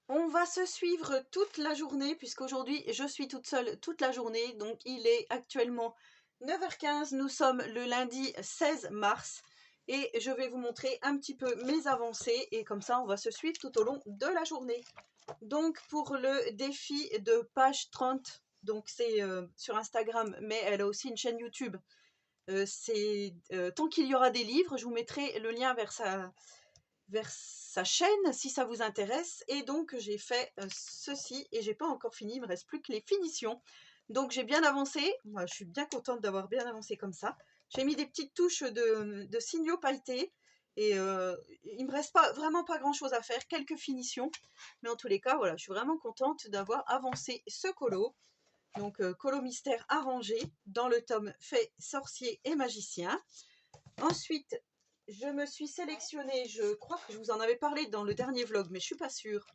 On va se suivre toute la journée puisqu'aujourd'hui je suis toute seule toute la journée. Donc il est actuellement 9h15, nous sommes le lundi 16 mars et je vais vous montrer un petit peu mes avancées et comme ça on va se suivre tout au long de la journée. Donc pour le défi de page 30, donc c'est sur Instagram mais elle a aussi une chaîne YouTube. C'est Tant qu'il y aura des livres, je vous mettrai le lien vers sa chaîne si ça vous intéresse. Et donc j'ai fait ceci et j'ai pas encore fini, il me reste plus que les finitions. Donc j'ai bien avancé, moi je suis bien contente d'avoir bien avancé comme ça. J'ai mis des petites touches de signaux pailletés et il me reste vraiment pas grand chose à faire, quelques finitions, mais en tous les cas voilà, je suis vraiment contente d'avoir avancé ce colo. Donc colo mystère arrangé dans le tome Fée, sorcier et magicien. Ensuite, je me suis sélectionnée, je crois que je vous en avais parlé dans le dernier vlog, mais je suis pas sûre,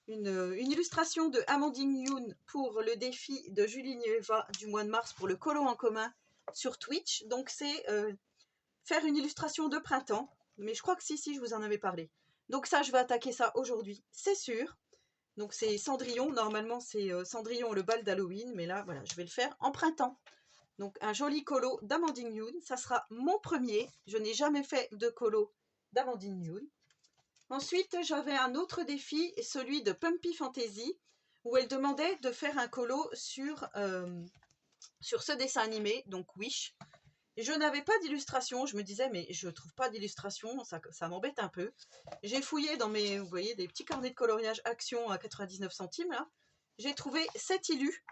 une illustration de Amandine Youn pour le défi de Julie Nieva du mois de mars pour le colo en commun sur Twitch. Donc c'est faire une illustration de printemps, mais je crois que si, je vous en avais parlé. Donc ça, je vais attaquer ça aujourd'hui, c'est sûr. Donc c'est Cendrillon, normalement c'est Cendrillon le bal d'Halloween, mais là voilà, je vais le faire en printemps. Donc un joli colo d'Amandine Youn, ça sera mon premier. Je n'ai jamais fait de colo d'Amandine Youn. Ensuite, j'avais un autre défi, celui de Pumpy Fantasy, où elle demandait de faire un colo sur ce dessin animé, donc Wish. Je n'avais pas d'illustration, je me disais mais je trouve pas d'illustration, ça m'embête un peu. J'ai fouillé dans mes, vous voyez, des petits carnets de coloriage Action à 99 centimes là. J'ai trouvé cette illu.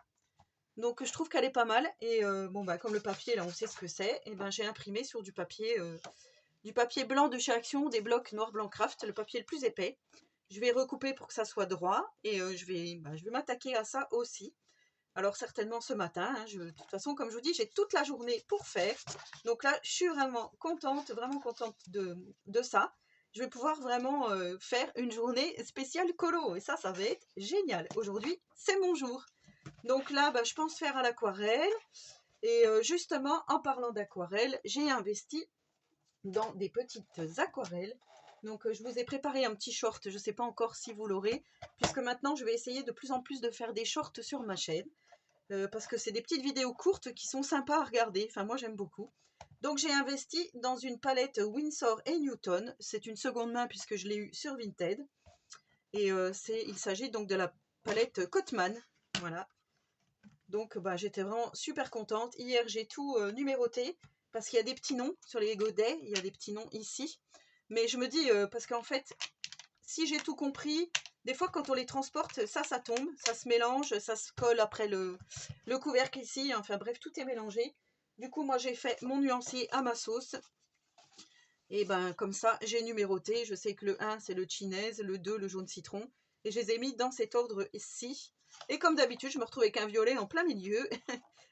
Donc je trouve qu'elle est pas mal et bon bah comme le papier là on sait ce que c'est, et ben j'ai imprimé sur du papier blanc de chez Action, des blocs noir blanc craft, le papier le plus épais. Je vais recouper pour que ça soit droit et je vais m'attaquer à ça aussi. Alors certainement ce matin, hein, de toute façon comme je vous dis j'ai toute la journée pour faire. Donc là je suis vraiment contente de ça. Je vais pouvoir vraiment faire une journée spéciale colo et ça va être génial. Aujourd'hui c'est mon jour. Donc là, je pense faire à l'aquarelle. Et justement, en parlant d'aquarelle, j'ai investi dans des petites aquarelles. Donc je vous ai préparé un petit short, je ne sais pas encore si vous l'aurez, puisque maintenant je vais essayer de plus en plus de faire des shorts sur ma chaîne, parce que c'est des petites vidéos courtes qui sont sympas à regarder, enfin moi j'aime beaucoup. Donc j'ai investi dans une palette Winsor et Newton, c'est une seconde main puisque je l'ai eu sur Vinted, et il s'agit donc de la palette Cotman, voilà. Donc j'étais vraiment super contente. Hier j'ai tout numéroté parce qu'il y a des petits noms sur les godets, il y a des petits noms ici. Mais je me dis, parce qu'en fait, si j'ai tout compris, des fois quand on les transporte, ça tombe, ça se mélange, ça se colle après le couvercle ici, enfin bref, tout est mélangé. Du coup moi j'ai fait mon nuancier à ma sauce. Et comme ça j'ai numéroté, je sais que le 1 c'est le chinaise, le 2 le jaune citron. Et je les ai mis dans cet ordre ici. Et comme d'habitude, je me retrouve avec un violet en plein milieu,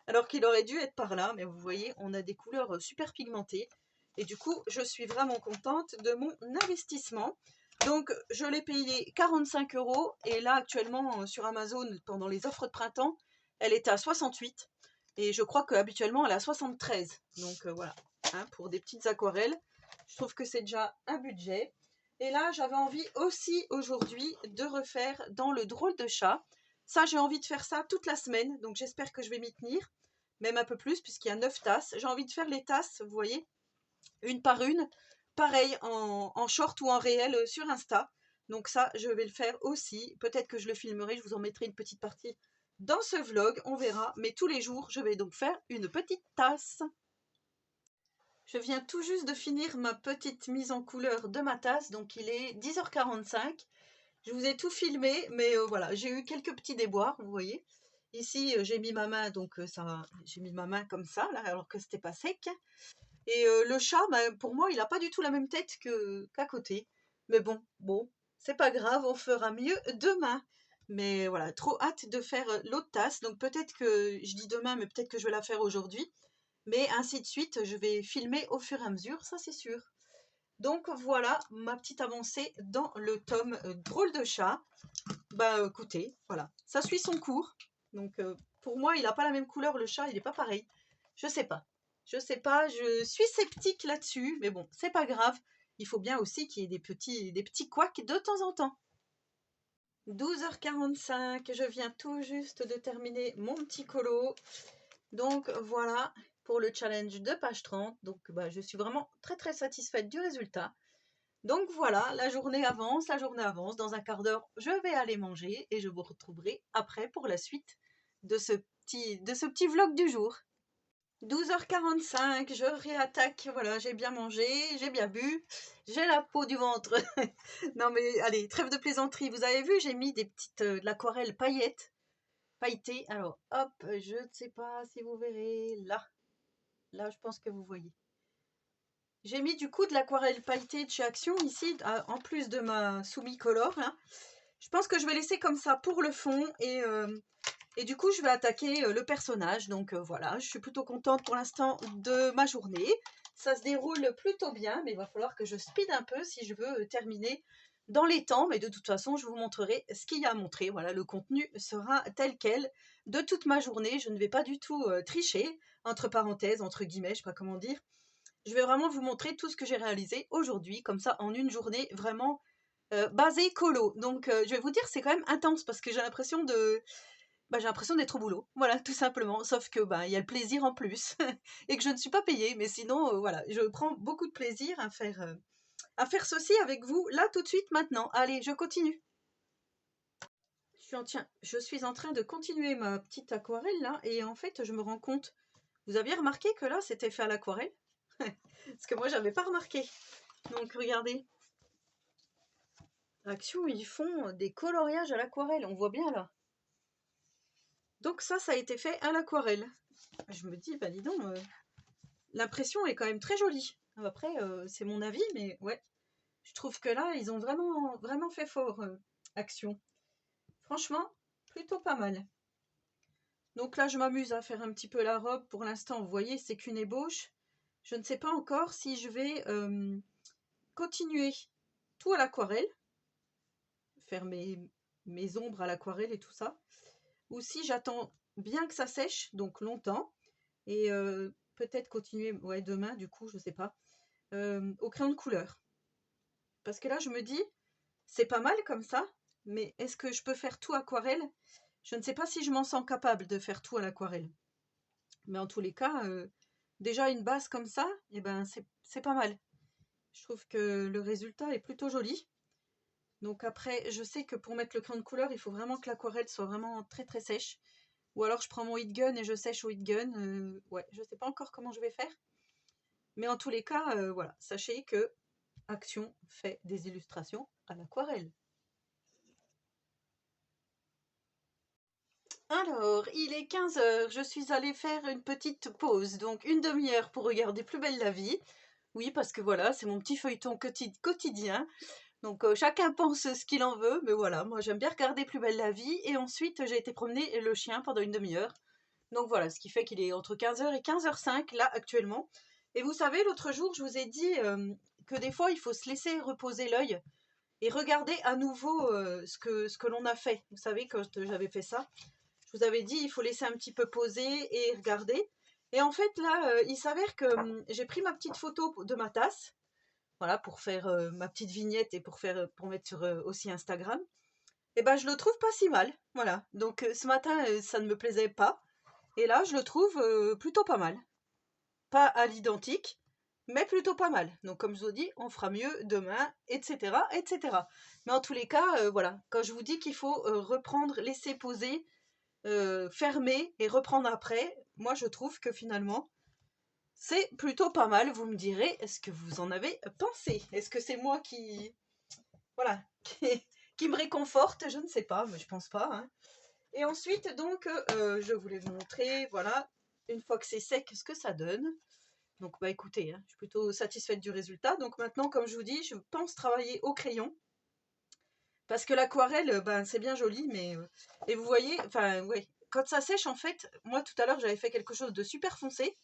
alors qu'il aurait dû être par là. Mais vous voyez, on a des couleurs super pigmentées. Et du coup, je suis vraiment contente de mon investissement. Donc, je l'ai payé 45 €. Et là, actuellement, sur Amazon, pendant les offres de printemps, elle était à 68. Et je crois qu'habituellement, elle est à 73. Donc, voilà, hein, pour des petites aquarelles. Je trouve que c'est déjà un budget. Et là, j'avais envie aussi aujourd'hui de refaire dans le drôle de chat. Ça, j'ai envie de faire ça toute la semaine, donc j'espère que je vais m'y tenir, même un peu plus, puisqu'il y a 9 tasses. J'ai envie de faire les tasses, vous voyez, une par une, pareil en short ou en réel sur Insta. Donc ça, je vais le faire aussi. Peut-être que je le filmerai, je vous en mettrai une petite partie dans ce vlog, on verra. Mais tous les jours, je vais donc faire une petite tasse. Je viens tout juste de finir ma petite mise en couleur de ma tasse, donc il est 10h45. Je vous ai tout filmé, mais voilà, j'ai eu quelques petits déboires, vous voyez. Ici, j'ai mis ma main, donc j'ai mis ma main comme ça, là, alors que c'était pas sec. Et le chat, pour moi, il n'a pas du tout la même tête qu'à côté. Mais bon, c'est pas grave, on fera mieux demain. Mais voilà, trop hâte de faire l'autre tasse. Donc peut-être que, je dis demain, mais peut-être que je vais la faire aujourd'hui. Mais ainsi de suite, je vais filmer au fur et à mesure, ça c'est sûr. Donc voilà ma petite avancée dans le tome Drôle de chat. Écoutez, voilà, ça suit son cours. Donc pour moi, il n'a pas la même couleur, le chat, il n'est pas pareil. Je sais pas. Je sais pas, je suis sceptique là-dessus, mais bon, c'est pas grave. Il faut bien aussi qu'il y ait des petits couacs de temps en temps. 12h45, je viens tout juste de terminer mon petit colo. Donc voilà pour le challenge de page 30. Donc je suis vraiment très satisfaite du résultat. Donc voilà, la journée avance. Dans un quart d'heure, je vais aller manger et je vous retrouverai après pour la suite de ce petit vlog du jour. 12h45, je réattaque. Voilà, j'ai bien mangé, j'ai bien bu, j'ai la peau du ventre. Non mais allez, trêve de plaisanterie. Vous avez vu, j'ai mis des petites de l'aquarelle pailletée. Alors hop, je ne sais pas si vous verrez là, je pense que vous voyez. J'ai mis du coup de l'aquarelle pailletée de chez Action ici, en plus de ma Soumis-Color. Hein. Je pense que je vais laisser comme ça pour le fond et du coup je vais attaquer le personnage. Donc voilà, je suis plutôt contente pour l'instant de ma journée. Ça se déroule plutôt bien, mais il va falloir que je speed un peu si je veux terminer dans les temps. Mais de toute façon, je vous montrerai ce qu'il y a à montrer. Voilà, le contenu sera tel quel de toute ma journée. Je ne vais pas du tout tricher, entre parenthèses, entre guillemets, je ne sais pas comment dire. Je vais vraiment vous montrer tout ce que j'ai réalisé aujourd'hui, comme ça, en une journée vraiment basée colo. Donc, je vais vous dire, c'est quand même intense parce que j'ai l'impression d'être au boulot. Voilà, tout simplement. Sauf que, il y a le plaisir en plus et que je ne suis pas payée. Mais sinon, voilà, je prends beaucoup de plaisir à faire ceci avec vous, là, tout de suite, maintenant. Allez, je continue. Je suis en train de continuer ma petite aquarelle, là, et en fait, je me rends compte. Vous aviez remarqué que là, c'était fait à l'aquarelle? Parce que moi, j'avais pas remarqué. Donc, regardez. Action, ils font des coloriages à l'aquarelle. On voit bien, là. Donc, ça a été fait à l'aquarelle. Je me dis, dis donc, l'impression est quand même très jolie. Après, c'est mon avis, mais ouais. Je trouve que là, ils ont vraiment fait fort, Action. Franchement, plutôt pas mal. Donc là, je m'amuse à faire un petit peu la robe. Pour l'instant, vous voyez, c'est qu'une ébauche. Je ne sais pas encore si je vais continuer tout à l'aquarelle, faire mes ombres à l'aquarelle et tout ça, ou si j'attends bien que ça sèche, donc longtemps, et peut-être continuer demain, du coup, je ne sais pas, au crayon de couleur. Parce que là, je me dis, c'est pas mal comme ça, mais est-ce que je peux faire tout aquarelle? Je ne sais pas si je m'en sens capable de faire tout à l'aquarelle. Mais en tous les cas, déjà une base comme ça, eh ben, c'est pas mal. Je trouve que le résultat est plutôt joli. Donc après, je sais que pour mettre le crayon de couleur, il faut vraiment que l'aquarelle soit vraiment très sèche. Ou alors je prends mon heat gun et je sèche au heat gun. Ouais, je sais pas encore comment je vais faire. Mais en tous les cas, voilà, sachez que Action fait des illustrations à l'aquarelle. Alors, il est 15h, je suis allée faire une petite pause, donc une demi-heure pour regarder Plus belle la vie. Oui, parce que voilà, c'est mon petit feuilleton quotidien. Donc chacun pense ce qu'il en veut, mais voilà, moi j'aime bien regarder Plus belle la vie. Et ensuite, j'ai été promener le chien pendant une demi-heure. Donc voilà, ce qui fait qu'il est entre 15h et 15h05 là actuellement. Et vous savez, l'autre jour, je vous ai dit que des fois, il faut se laisser reposer l'œil et regarder à nouveau ce que l'on a fait. Vous savez, quand j'avais fait ça, je vous avais dit, il faut laisser un petit peu poser et regarder. Et en fait, là, il s'avère que j'ai pris ma petite photo de ma tasse, voilà, pour faire ma petite vignette et pour mettre sur aussi Instagram. Et ben, je le trouve pas si mal, voilà. Donc ce matin, ça ne me plaisait pas. Et là, je le trouve plutôt pas mal. Pas à l'identique, mais plutôt pas mal. Donc comme je vous dis, on fera mieux demain, etc. etc. Mais en tous les cas, voilà, quand je vous dis qu'il faut reprendre, laisser poser, fermer et reprendre après, moi je trouve que finalement, c'est plutôt pas mal. Vous me direz, est-ce que vous en avez pensé? Est-ce que c'est moi voilà, qui me réconforte? Je ne sais pas, mais je pense pas. Hein. Et ensuite, donc, je voulais vous montrer, voilà, une fois que c'est sec, ce que ça donne. Donc, écoutez, hein, je suis plutôt satisfaite du résultat. Donc maintenant, comme je vous dis, je pense travailler au crayon. Parce que l'aquarelle, c'est bien joli, mais... et vous voyez, enfin, ouais, quand ça sèche, en fait, moi, tout à l'heure, j'avais fait quelque chose de super foncé.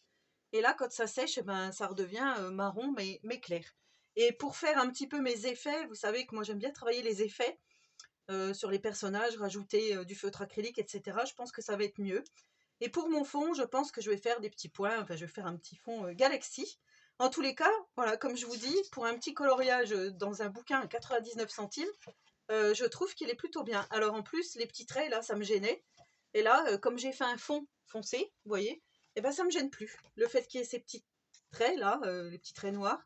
Et là, quand ça sèche, ça redevient marron, mais clair. Et pour faire un petit peu mes effets, vous savez que moi, j'aime bien travailler les effets sur les personnages, rajouter du feutre acrylique, etc. Je pense que ça va être mieux. Et pour mon fond, je pense que je vais faire des petits points, enfin je vais faire un petit fond Galaxy. En tous les cas, voilà, comme je vous dis, pour un petit coloriage dans un bouquin à 99 centimes, je trouve qu'il est plutôt bien. Alors en plus, les petits traits, là, ça me gênait. Et là, comme j'ai fait un fond foncé, vous voyez, et ben ça me gêne plus. Le fait qu'il y ait ces petits traits, là, les petits traits noirs,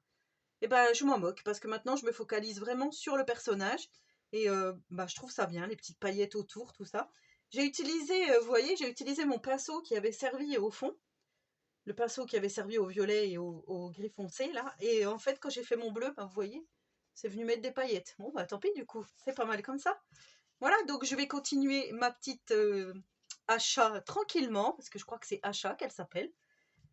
et ben je m'en moque, parce que maintenant, je me focalise vraiment sur le personnage. Et bah, je trouve ça bien, les petites paillettes autour, tout ça. J'ai utilisé, vous voyez, j'ai utilisé mon pinceau qui avait servi au fond. Le pinceau qui avait servi au violet et au gris foncé, là. Et en fait, quand j'ai fait mon bleu, bah, vous voyez, c'est venu mettre des paillettes. Bon, bah tant pis, du coup, c'est pas mal comme ça. Voilà, donc je vais continuer ma petite achat tranquillement, parce que je crois que c'est achat qu'elle s'appelle,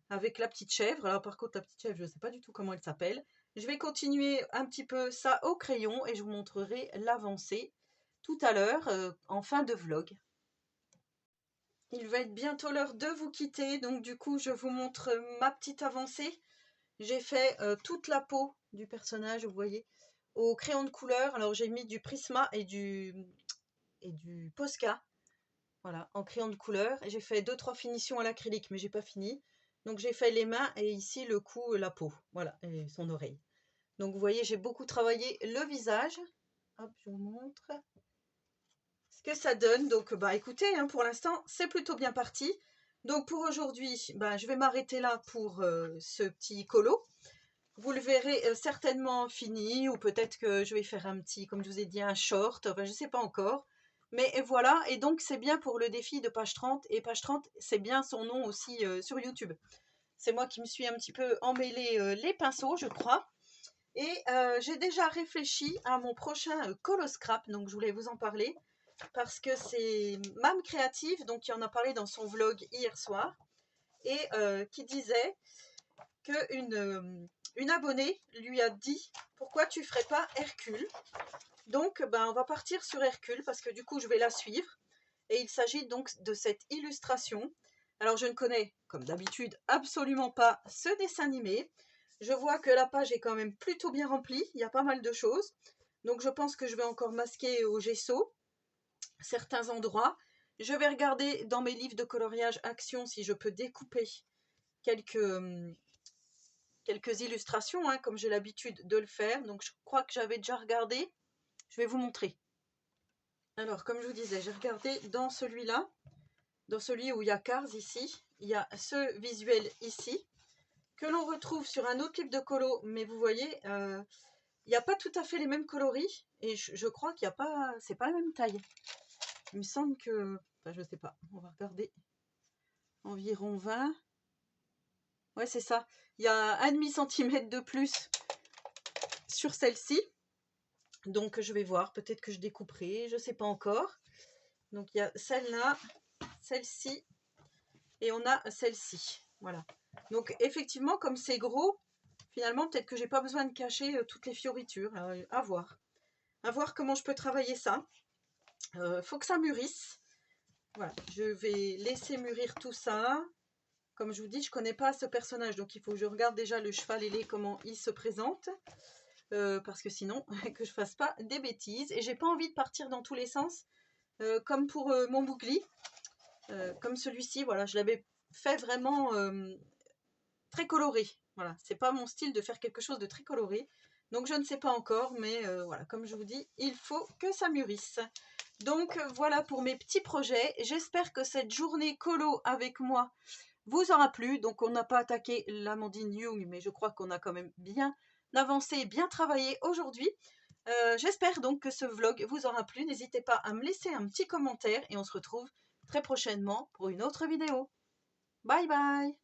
avec la petite chèvre. Alors par contre, la petite chèvre, je ne sais pas du tout comment elle s'appelle. Je vais continuer un petit peu ça au crayon et je vous montrerai l'avancée tout à l'heure en fin de vlog. Il va être bientôt l'heure de vous quitter, donc du coup je vous montre ma petite avancée. J'ai fait toute la peau du personnage, vous voyez, au crayon de couleur. Alors j'ai mis du Prisma et du Posca, voilà, en crayon de couleur. J'ai fait 2-3 finitions à l'acrylique, mais j'ai pas fini. Donc j'ai fait les mains et ici le cou, la peau, voilà, et son oreille. Donc vous voyez, j'ai beaucoup travaillé le visage. Hop, je vous montre ce que ça donne. Donc bah écoutez, hein, pour l'instant c'est plutôt bien parti. Donc pour aujourd'hui, bah, je vais m'arrêter là pour ce petit colo. Vous le verrez certainement fini, ou peut-être que je vais faire un petit, comme je vous ai dit, un short, enfin je ne sais pas encore. Mais voilà, et donc c'est bien pour le défi de page 30, et page 30 c'est bien son nom aussi sur YouTube. C'est moi qui me suis un petit peu emmêlé les pinceaux, je crois. Et j'ai déjà réfléchi à mon prochain colo scrap, donc je voulais vous en parler, parce que c'est Mam Créative, donc qui en a parlé dans son vlog hier soir, et qui disait qu'une abonnée lui a dit pourquoi tu ferais pas Hercule. Donc ben, on va partir sur Hercule parce que du coup je vais la suivre et il s'agit donc de cette illustration. Alors je ne connais comme d'habitude absolument pas ce dessin animé. Je vois que la page est quand même plutôt bien remplie, il y a pas mal de choses, donc je pense que je vais encore masquer au gesso certains endroits. Je vais regarder dans mes livres de coloriage action si je peux découper quelques illustrations, hein, comme j'ai l'habitude de le faire. Donc je crois que j'avais déjà regardé. Je vais vous montrer. Alors comme je vous disais, j'ai regardé dans celui-là, dans celui où il y a Cars ici. Il y a ce visuel ici, que l'on retrouve sur un autre livre de colo, mais vous voyez, il n'y a pas tout à fait les mêmes coloris, et je crois qu'il n'y a pas, c'est pas la même taille. Il me semble que, enfin, je sais pas, on va regarder, environ 20. Ouais, c'est ça. Il y a 1,5 cm de plus sur celle-ci. Donc je vais voir, peut-être que je découperai, je ne sais pas encore. Donc il y a celle-là, celle-ci, et on a celle-ci. Voilà. Donc effectivement, comme c'est gros, finalement peut-être que j'ai pas besoin de cacher toutes les fioritures. À voir. À voir comment je peux travailler ça. Faut que ça mûrisse. Voilà, je vais laisser mûrir tout ça. Comme je vous dis, je connais pas ce personnage, donc il faut que je regarde déjà le cheval ailé, comment il se présente. Parce que sinon, que je fasse pas des bêtises. Et j'ai pas envie de partir dans tous les sens, comme pour mon bougli. Comme celui-ci, voilà, je l'avais fait vraiment très coloré. Voilà, c'est pas mon style de faire quelque chose de très coloré. Donc je ne sais pas encore, mais voilà, comme je vous dis, il faut que ça mûrisse. Donc voilà pour mes petits projets. J'espère que cette journée colo avec moi vous aura plu. Donc on n'a pas attaqué l'Amandine Young, mais je crois qu'on a quand même bien avancé, bien travaillé aujourd'hui. J'espère donc que ce vlog vous aura plu. N'hésitez pas à me laisser un petit commentaire et on se retrouve très prochainement pour une autre vidéo. Bye bye!